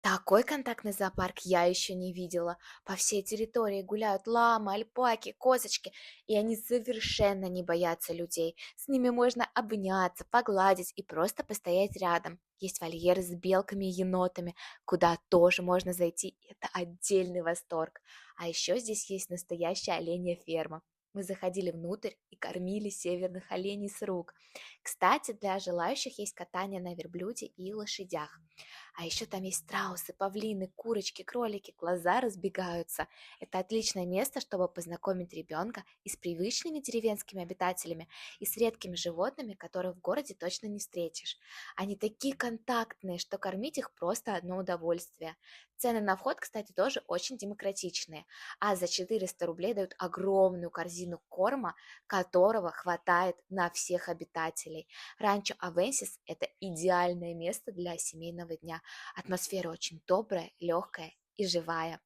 Такой контактный зоопарк я еще не видела. По всей территории гуляют ламы, альпаки, козочки, и они совершенно не боятся людей. С ними можно обняться, погладить и просто постоять рядом. Есть вольеры с белками и енотами, куда тоже можно зайти, и это отдельный восторг. А еще здесь есть настоящая оленья ферма. Мы заходили внутрь и кормили северных оленей с рук. Кстати, для желающих есть катание на верблюде и лошадях. А еще там есть страусы, павлины, курочки, кролики, глаза разбегаются. Это отличное место, чтобы познакомить ребенка и с привычными деревенскими обитателями, и с редкими животными, которые в городе точно не встретишь. Они такие контактные, что кормить их просто одно удовольствие. Цены на вход, кстати, тоже очень демократичные, а за 400 рублей дают огромную корзину корма, которого хватает на всех обитателей. Ранчо Авенсис – это идеальное место для семейного дня. Атмосфера очень добрая, легкая и живая.